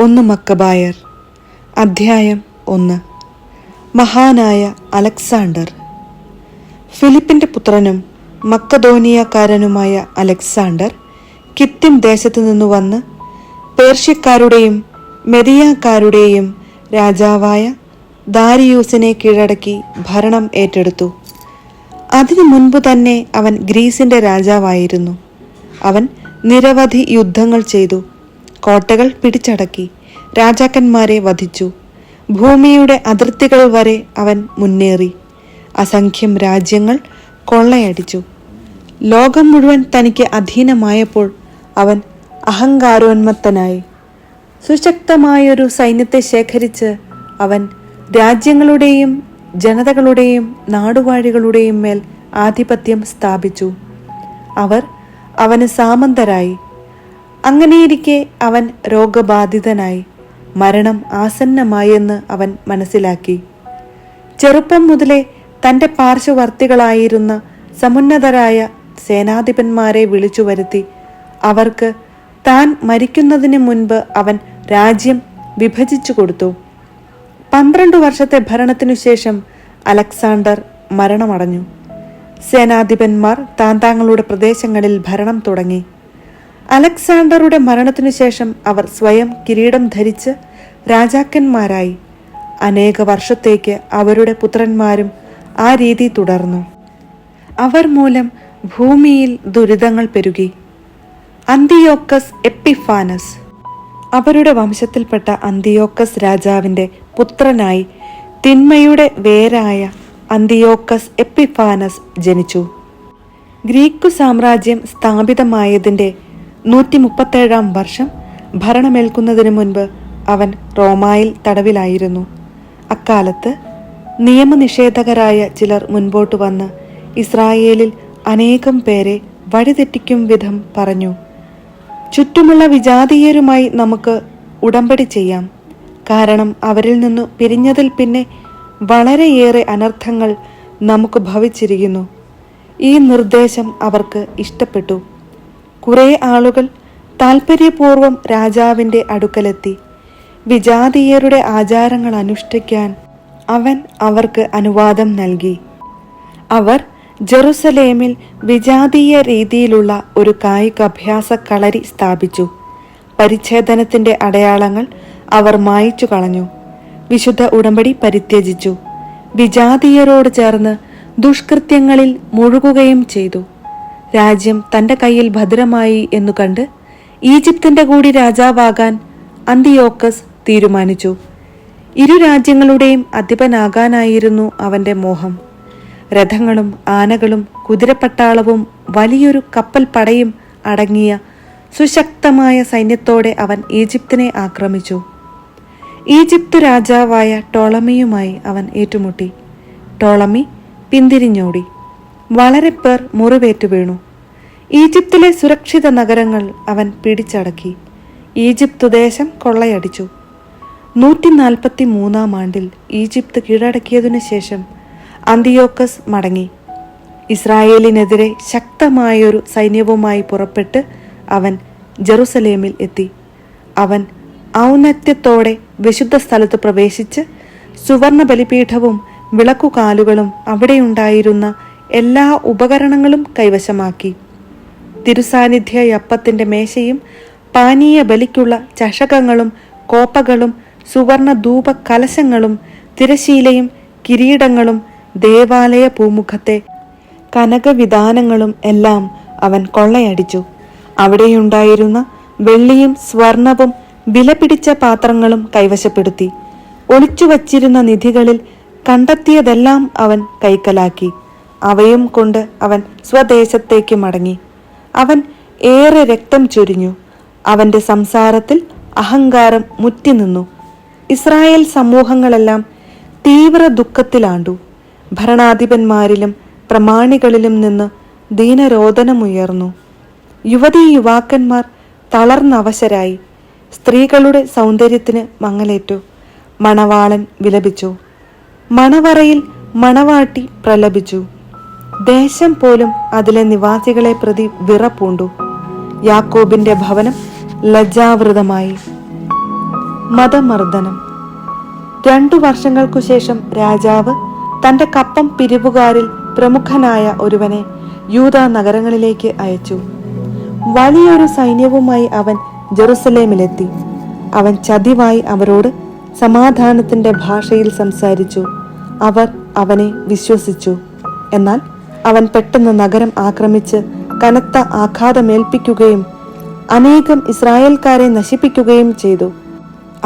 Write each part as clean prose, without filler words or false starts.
ഒന്ന് മക്കബായർ അധ്യായം 1. മഹാനായ അലക്സാണ്ടർ. ഫിലിപ്പിന്റെ പുത്രനും മക്കദോനിയക്കാരനുമായ അലക്സാണ്ടർ കിത്തിം ദേശത്തു നിന്നു വന്ന് പേർഷ്യക്കാരുടെയും മെദിയാക്കാരുടെയും രാജാവായ ദാരിയൂസിനെ കീഴടക്കി ഭരണം ഏറ്റെടുത്തു. അതിനു മുൻപ് തന്നെ അവൻ ഗ്രീസിന്റെ രാജാവായിരുന്നു. അവൻ നിരവധി യുദ്ധങ്ങൾ ചെയ്തു, കോട്ടകൾ പിടിച്ചടക്കി, രാജാക്കന്മാരെ വധിച്ചു. ഭൂമിയുടെ അതിർത്തികൾ വരെ അവൻ മുന്നേറി അസംഖ്യം രാജ്യങ്ങൾ കൊള്ളയടിച്ചു. ലോകം മുഴുവൻ തനിക്ക് അധീനമായപ്പോൾ അവൻ അഹങ്കാരോന്മത്തനായി. സുശക്തമായൊരു സൈന്യത്തെ ശേഖരിച്ച് അവൻ രാജ്യങ്ങളുടെയും ജനതകളുടെയും നാടുവാഴികളുടെയും മേൽ ആധിപത്യം സ്ഥാപിച്ചു. അവർ അവന് സാമന്തരായി. അങ്ങനെയിരിക്കെ അവൻ രോഗബാധിതനായി. മരണം ആസന്നമായെന്ന് അവൻ മനസ്സിലാക്കി. ചെറുപ്പം മുതലേ തൻ്റെ പാർശ്വവർത്തികളായിരുന്ന സമുന്നതരായ സേനാധിപന്മാരെ വിളിച്ചു വരുത്തി അവർക്ക് താൻ മരിക്കുന്നതിന് മുൻപ് അവൻ രാജ്യം വിഭജിച്ചു കൊടുത്തു. 12 വർഷത്തെ ഭരണത്തിനു ശേഷം അലക്സാണ്ടർ മരണമടഞ്ഞു. സേനാധിപന്മാർ താങ്ങളുടെ പ്രദേശങ്ങളിൽ ഭരണം തുടങ്ങി. അലക്സാണ്ടറുടെ മരണത്തിനു ശേഷം അവർ സ്വയം കിരീടം ധരിച്ച് രാജാക്കന്മാരായി. അനേക വർഷത്തേക്ക് അവരുടെ പുത്രന്മാരും ആ രീതി തുടർന്നു. അവർ മൂലം ഭൂമിയിൽ ദുരിതങ്ങൾ പെരുകി. അന്തിയോക്കസ് എപ്പിഫാനസ്, അവരുടെ വംശത്തിൽപ്പെട്ട അന്തിയോക്കസ് രാജാവിന്റെ പുത്രനായി തിന്മയുടെ വേരായ അന്തിയോക്കസ് എപ്പിഫാനസ് ജനിച്ചു. ഗ്രീക്കു സാമ്രാജ്യം സ്ഥാപിതമായതിന്റെ 137 വർഷം ഭരണമേൽക്കുന്നതിനു മുൻപ് അവൻ റോമായിൽ തടവിലായിരുന്നു. അക്കാലത്ത് നിയമനിഷേധകരായ ചിലർ മുൻപോട്ട് വന്ന് ഇസ്രായേലിൽ അനേകം പേരെ വഴിതെറ്റിക്കും വിധം പറഞ്ഞു, ചുറ്റുമുള്ള വിജാതീയരുമായി നമുക്ക് ഉടമ്പടി ചെയ്യാം. കാരണം അവരിൽ നിന്നു പിരിഞ്ഞതിൽ പിന്നെ വളരെയേറെ അനർത്ഥങ്ങൾ നമുക്ക് ഭവിച്ചിരിക്കുന്നു. ഈ നിർദ്ദേശം അവർക്ക് ഇഷ്ടപ്പെട്ടു. കുറെ ആളുകൾ താൽപര്യപൂർവം രാജാവിൻ്റെ അടുക്കലെത്തി. വിജാതീയരുടെ ആചാരങ്ങൾ അനുഷ്ഠിക്കാൻ അവൻ അവർക്ക് അനുവാദം നൽകി. അവർ ജെറുസലേമിൽ വിജാതീയ രീതിയിലുള്ള ഒരു കായികാഭ്യാസ കളരി സ്ഥാപിച്ചു. പരിച്ഛേദനത്തിന്റെ അടയാളങ്ങൾ അവർ മായ്ച്ചു കളഞ്ഞു. വിശുദ്ധ ഉടമ്പടി പരിത്യജിച്ചു. വിജാതീയരോട് ചേർന്ന് ദുഷ്കൃത്യങ്ങളിൽ മുഴുകുകയും ചെയ്തു. രാജ്യം തന്റെ കയ്യിൽ ഭദ്രമായി എന്നു കണ്ട് ഈജിപ്തിന്റെ കൂടി രാജാവാകാൻ അന്തിയോക്കസ് തീരുമാനിച്ചു. ഇരു രാജ്യങ്ങളുടെയും അധിപനാകാനായിരുന്നു അവന്റെ മോഹം. രഥങ്ങളും ആനകളും കുതിരപ്പട്ടാളവും വലിയൊരു കപ്പൽ പടയും അടങ്ങിയ സുശക്തമായ സൈന്യത്തോടെ അവൻ ഈജിപ്തിനെ ആക്രമിച്ചു. ഈജിപ്ത് രാജാവായ ടോളമിയുമായി അവൻ ഏറ്റുമുട്ടി. ടോളമി പിന്തിരിഞ്ഞോടി. വളരെ പേർ മുറിവേറ്റു വീണു. ഈജിപ്തിലെ സുരക്ഷിത നഗരങ്ങൾ അവൻ പിടിച്ചടക്കി. ഈജിപ്ത് ദേശം കൊള്ളയടിച്ചു. 143 ആണ്ടിൽ ഈജിപ്ത് കീഴടക്കിയതിനു ശേഷം അന്തിയോക്കസ് മടങ്ങി. ഇസ്രായേലിനെതിരെ ശക്തമായൊരു സൈന്യവുമായി പുറപ്പെട്ട് അവൻ ജെറുസലേമിൽ എത്തി. അവൻ ഔന്നത്യത്തോടെ വിശുദ്ധ സ്ഥലത്ത് പ്രവേശിച്ച് സുവർണ ബലിപീഠവും വിളക്കുകാലുകളും അവിടെയുണ്ടായിരുന്ന എല്ലാ ഉപകരണങ്ങളും കൈവശമാക്കി. തിരുസാന്നിധ്യയപ്പത്തിന്റെ മേശയും പാനീയ ബലിക്കുള്ള ചഷകങ്ങളും കോപ്പകളും സുവർണ ധൂപ കലശങ്ങളും തിരശീലയും കിരീടങ്ങളും ദേവാലയ പൂമുഖത്തെ കനകവിധാനങ്ങളും എല്ലാം അവൻ കൊള്ളയടിച്ചു. അവിടെയുണ്ടായിരുന്ന വെള്ളിയും സ്വർണവും വിലപിടിച്ച പാത്രങ്ങളും കൈവശപ്പെടുത്തി. ഒളിച്ചുവച്ചിരുന്ന നിധികളിൽ കണ്ടെത്തിയതെല്ലാം അവൻ കൈക്കലാക്കി. അവയും കൊണ്ട് അവൻ സ്വദേശത്തേക്ക് മടങ്ങി. അവൻ ഏറെ രക്തം ചൊരിഞ്ഞു. അവന്റെ സംസാരത്തിൽ അഹങ്കാരം മുറ്റിനിന്നു. ഇസ്രായേൽ സമൂഹങ്ങളെല്ലാം തീവ്ര ദുഃഖത്തിലാണ്ടു. ഭരണാധിപന്മാരിലും പ്രമാണികളിലും നിന്ന് ദീനരോദനമുയർന്നു. യുവതീ-യുവാക്കന്മാർ തളർന്നവശരായി. സ്ത്രീകളുടെ സൗന്ദര്യത്തിന് മങ്ങലേറ്റു. മണവാളൻ വിലപിച്ചു. മണവറയിൽ മണവാട്ടി പ്രലപിച്ചു. ദേശം പോലും അതിലെ നിവാസികളെ പ്രതി വിറപ്പൂണ്ടു. യാക്കോബിന്റെ ഭവനം ലജ്ജാവൃതമായി. മതമർദ്ദനം. 2 വർഷങ്ങൾക്കു ശേഷം രാജാവ് തന്റെ കപ്പം പിരിവുകാരിൽ പ്രമുഖനായ ഒരുവനെ യൂദാ നഗരങ്ങളിലേക്ക് അയച്ചു. വലിയൊരു സൈന്യവുമായി അവൻ ജെറുസലേമിലെത്തി. അവൻ ചതിവായി അവരോട് സമാധാനത്തിന്റെ ഭാഷയിൽ സംസാരിച്ചു. അവർ അവനെ വിശ്വസിച്ചു. എന്നാൽ അവൻ പെട്ടെന്ന് നഗരം ആക്രമിച്ച് കനത്ത ആഘാതമേൽപ്പിക്കുകയും അനേകം ഇസ്രായേൽക്കാരെ നശിപ്പിക്കുകയും ചെയ്തു.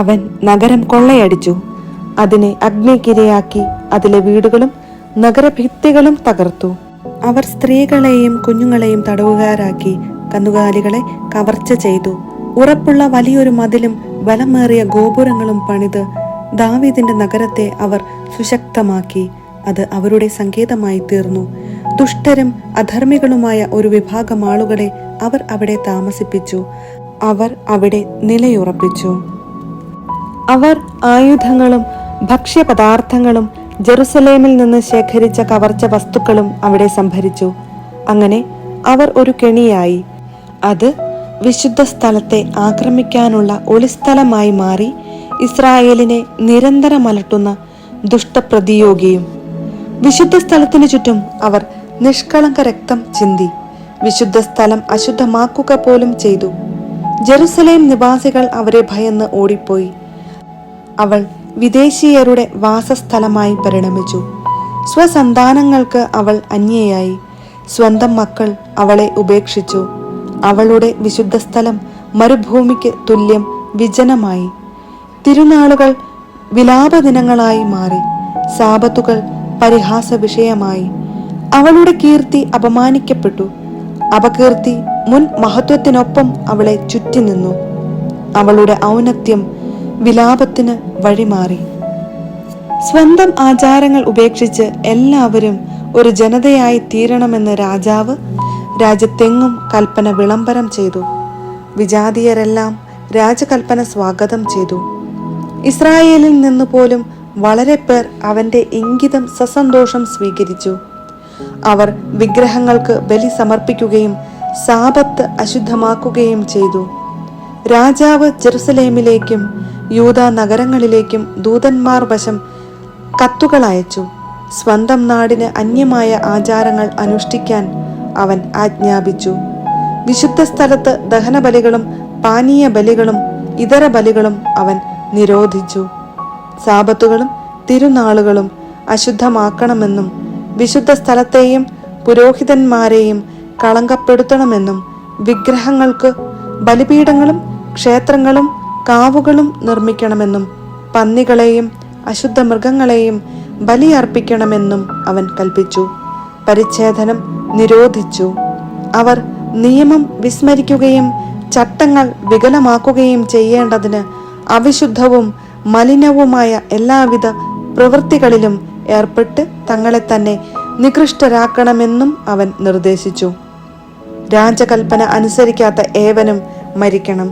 അവൻ നഗരം കൊള്ളയടിച്ചു, അതിനെ അഗ്നിക്കിരയാക്കി അതിലെ വീടുകളും നഗരഭിത്തികളും തകർത്തു. അവർ സ്ത്രീകളെയും കുഞ്ഞുങ്ങളെയും തടവുകാരാക്കി കന്നുകാലികളെ കവർച്ച ചെയ്തു. ഉറപ്പുള്ള വലിയൊരു മതിലും ബലമേറിയ ഗോപുരങ്ങളും പണിത് ദാവീദിന്റെ നഗരത്തെ അവർ സുശക്തമാക്കി. അത് അവരുടെ സങ്കേതമായി തീർന്നു. ദുഷ്ടരും അധർമ്മികളുമായ ഒരു വിഭാഗം ആളുകളെ അവർ അവിടെ താമസിപ്പിച്ചു. അവർ അവിടെ നിലയുറപ്പിച്ചു. അവർ ആയുധങ്ങളും ഭക്ഷ്യപദാർത്ഥങ്ങളും ജെറുസലേമിൽ നിന്ന് ശേഖരിച്ച കവർച്ച വസ്തുക്കളും അവിടെ സംഭരിച്ചു. അങ്ങനെ അവർ ഒരു കെണിയായി. അത് വിശുദ്ധ സ്ഥലത്തെ ആക്രമിക്കാനുള്ള ഒളിസ്ഥലമായി മാറി. ഇസ്രായേലിനെ നിരന്തരം അലട്ടുന്ന ദുഷ്ടപ്രതിയോഗിയും. വിശുദ്ധ സ്ഥലത്തിനു ചുറ്റും അവർ നിഷ്കളങ്ക രക്തം ചിന്തി. വിശുദ്ധ സ്ഥലം അശുദ്ധമാക്കുക പോലും ചെയ്തു. ജെറുസലേം നിവാസികൾ അവരെ ഭയന്ന് ഓടിപ്പോയി. അവൾ വിദേശീയരുടെ വാസസ്ഥലമായി പരിണമിച്ചു. സ്വസന്താനങ്ങൾക്ക് അവൾ അന്യയായി. സ്വന്തം മക്കൾ അവളെ ഉപേക്ഷിച്ചു. അവളുടെ വിശുദ്ധ സ്ഥലം മരുഭൂമിക്ക് തുല്യം വിജനമായി. തിരുനാളുകൾ വിലാപദിനങ്ങളായി മാറി. സാബത്തുകൾ പരിഹാസ വിഷയമായി. അവളുടെ കീർത്തി അപമാനിക്കപ്പെട്ടു. അപകീർത്തി മുൻ മഹത്വത്തിനൊപ്പം അവളെ ചുറ്റി നിന്നു. അവളുടെ ഔന്നത്യം വിലാപത്തിന് വഴിമാറി. സ്വന്തം ആചാരങ്ങൾ ഉപേക്ഷിച്ച് എല്ലാവരും ഒരു ജനതയായി തീരണമെന്ന് രാജാവ് രാജ്യത്തെങ്ങും കൽപ്പന വിളംബരം ചെയ്തു. വിജാതീയരെല്ലാം രാജകൽപ്പന സ്വാഗതം ചെയ്തു. ഇസ്രായേലിൽ നിന്ന് പോലും വളരെ പേർ അവന്റെ ഇംഗിതം സസന്തോഷം സ്വീകരിച്ചു. അവർ വിഗ്രഹങ്ങൾക്ക് ബലി സമർപ്പിക്കുകയും സാബത്ത് അശുദ്ധമാക്കുകയും ചെയ്തു. രാജാവ് ജെറുസലേമിലേക്കും യൂദാ നഗരങ്ങളിലേക്കും ദൂതന്മാർ വശം കത്തുകൾ അയച്ചു. സ്വന്തം നാടിന് അന്യമായ ആചാരങ്ങൾ അനുഷ്ഠിക്കാൻ അവൻ ആജ്ഞാപിച്ചു. വിശുദ്ധ സ്ഥലത്ത് ദഹനബലികളും പാനീയ ബലികളും ഇതര ബലികളും അവൻ നിരോധിച്ചു. സാബത്തുകളും തിരുനാളുകളും അശുദ്ധമാക്കണമെന്നും വിശുദ്ധ സ്ഥലത്തെയും പുരോഹിതന്മാരെയും കളങ്കപ്പെടുത്തണമെന്നും വിഗ്രഹങ്ങൾക്ക് ബലിപീഠങ്ങളും ക്ഷേത്രങ്ങളും കാവുകളും നിർമ്മിക്കണമെന്നും പന്നികളെയും അശുദ്ധ മൃഗങ്ങളെയും ബലിയർപ്പിക്കണമെന്നും അവൻ കൽപ്പിച്ചു. പരിച്ഛേദനം നിരോധിച്ചു. അവർ നിയമം വിസ്മരിക്കുകയും ചട്ടങ്ങൾ വികലമാക്കുകയും ചെയ്യേണ്ടതിന് അവിശുദ്ധവും മലിനവുമായ എല്ലാവിധ പ്രവൃത്തികളിലും ഏർപ്പെട്ട് തങ്ങളെ തന്നെ നികൃഷ്ടരാക്കണമെന്നും അവൻ നിർദ്ദേശിച്ചു. രാജകൽപ്പന അനുസരിക്കാത്ത ഏവനും മരിക്കണം.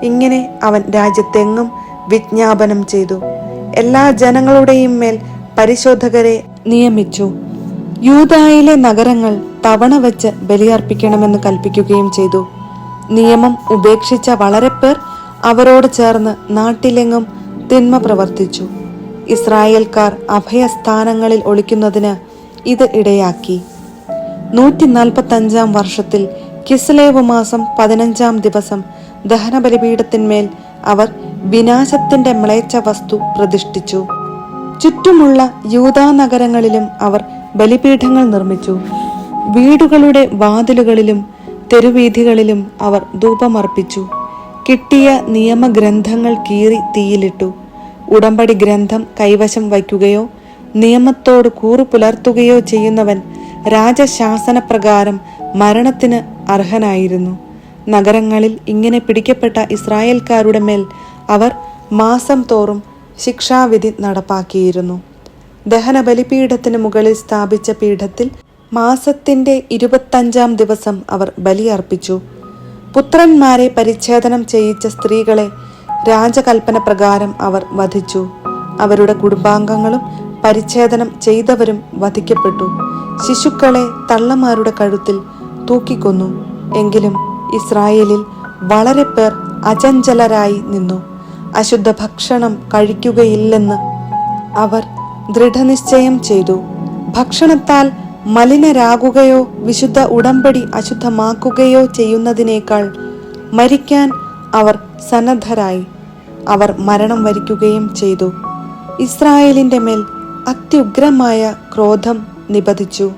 ഇങ്ങനെ അവൻ രാജ്യത്തെങ്ങും വിജ്ഞാപനം ചെയ്തു. എല്ലാ ജനങ്ങളുടെയും മേൽ പരിശോധകരെ നിയമിച്ചു. യൂദായിലെ നഗരങ്ങൾ തവണ വെച്ച് ബലിയർപ്പിക്കണമെന്ന് കൽപ്പിക്കുകയും ചെയ്തു. നിയമം ഉപേക്ഷിച്ച വളരെ പേർ അവരോട് ചേർന്ന് നാട്ടിലെങ്ങും തിന്മ പ്രവർത്തിച്ചു. ഇസ്രായേൽക്കാർ അഭയസ്ഥാനങ്ങളിൽ ഒളിക്കുന്നതിന് ഇത് ഇടയാക്കി. 145 വർഷത്തിൽ കിസ്ലേവ് മാസം 15 ദിവസം ദഹനബലിപീഠത്തിന്മേൽ അവർ വിനാശത്തിന്റെ മ്ലേച്ഛ വസ്തു പ്രതിഷ്ഠിച്ചു. ചുറ്റുമുള്ള യൂദാ നഗരങ്ങളിലും അവർ ബലിപീഠങ്ങൾ നിർമ്മിച്ചു. വീടുകളുടെ വാതിലുകളിലും തെരുവീഥികളിലും അവർ ധൂപമർപ്പിച്ചു. കിട്ടിയ നിയമഗ്രന്ഥങ്ങൾ കീറി തീയിലിട്ടു. ഉടമ്പടി ഗ്രന്ഥം കൈവശം വയ്ക്കുകയോ നിയമത്തോട് കൂറു പുലർത്തുകയോ ചെയ്യുന്നവൻ രാജശാസനപ്രകാരം മരണത്തിന് അർഹനായിരുന്നു. നഗരങ്ങളിൽ ഇങ്ങനെ പിടിക്കപ്പെട്ട ഇസ്രായേൽക്കാരുടെ മേൽ അവർ മാസം തോറും ശിക്ഷാവിധി നടപ്പാക്കിയിരുന്നു. ദഹനബലിപീഠത്തിന് മുകളിൽ സ്ഥാപിച്ച പീഠത്തിൽ മാസത്തിന്റെ 25 ദിവസം അവർ ബലിയർപ്പിച്ചു. പുത്രന്മാരെ പരിച്ഛേദനം ചെയ്യിച്ച സ്ത്രീകളെ രാജകൽപ്പന പ്രകാരം അവർ വധിച്ചു. അവരുടെ കുടുംബാംഗങ്ങളും പരിച്ഛേദനം ചെയ്തവരും വധിക്കപ്പെട്ടു. ശിശുക്കളെ തള്ളമാരുടെ കഴുത്തിൽ തൂക്കിക്കൊന്നു. എങ്കിലും ഇസ്രായേലിൽ വളരെ പേർ അചഞ്ചലരായി നിന്നു. അശുദ്ധ ഭക്ഷണം കഴിക്കുകയില്ലെന്ന് അവർ ദൃഢനിശ്ചയം ചെയ്തു. ഭക്ഷണത്താൽ മലിനരാകുകയോ വിശുദ്ധ ഉടമ്പടി അശുദ്ധമാക്കുകയോ ചെയ്യുന്നതിനേക്കാൾ മരിക്കാൻ അവർ സന്നദ്ധരായി. അവർ മരണം വരിക്കുകയും ചെയ്തു. ഇസ്രായേലിന്റെ മേൽ അത്യുഗ്രമായ ക്രോധം നിപതിച്ചു.